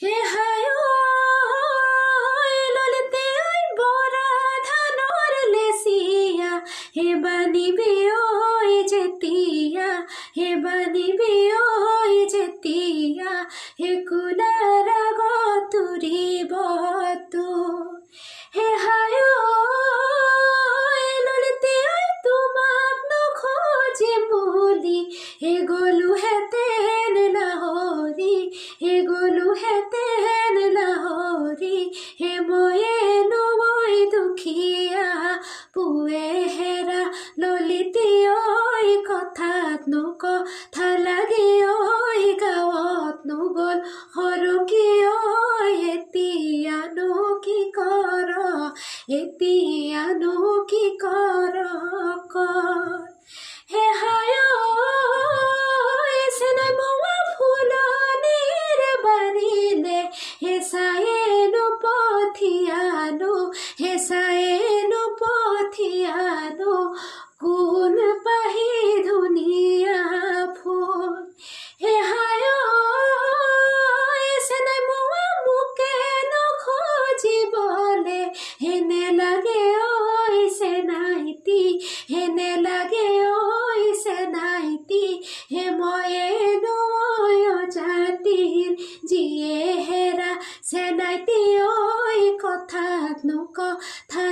হে হায় ললিতে ঐ বৰা ধানৰ লেচিয়া হে বানিবি ঐ যেতিয়া হে বানিবি ঐ যেতিয়া হে কুলাৰ গতুৰিব তো হে হায় ললিতে ঐ তোমাক নখোজিম বুলি হে গলোহেঁতেন লাহৰি হে গলোহেঁতেন লাহৰি হে ময়েনো মই দুখীয়া পুৱে হেৰা ললিতে ঐ কথাত কথা লাগি ঐ গাঁৱত নগ'ল সৰকি ঐ এতিয়ানো কি কৰ এতিয়ানো কি কৰ হে হায় চেনাই মোৱা ফুলনিৰ বাৰিলে হে চায়েনো পঠিয়ানো হে চায়েনো পঠিয়ানো কোন পাহি ধুনীয়া ফুল হে হায় চেনাই মোৱা মোকে নখোজিবলে হেনে লাগে ঐ চেনাইতি হেনে লাগে ঐ চেনাইতি হে ময়েনো অজাতিৰ যিয়ে হেৰা চেনাইতি ঐ কথাত কথা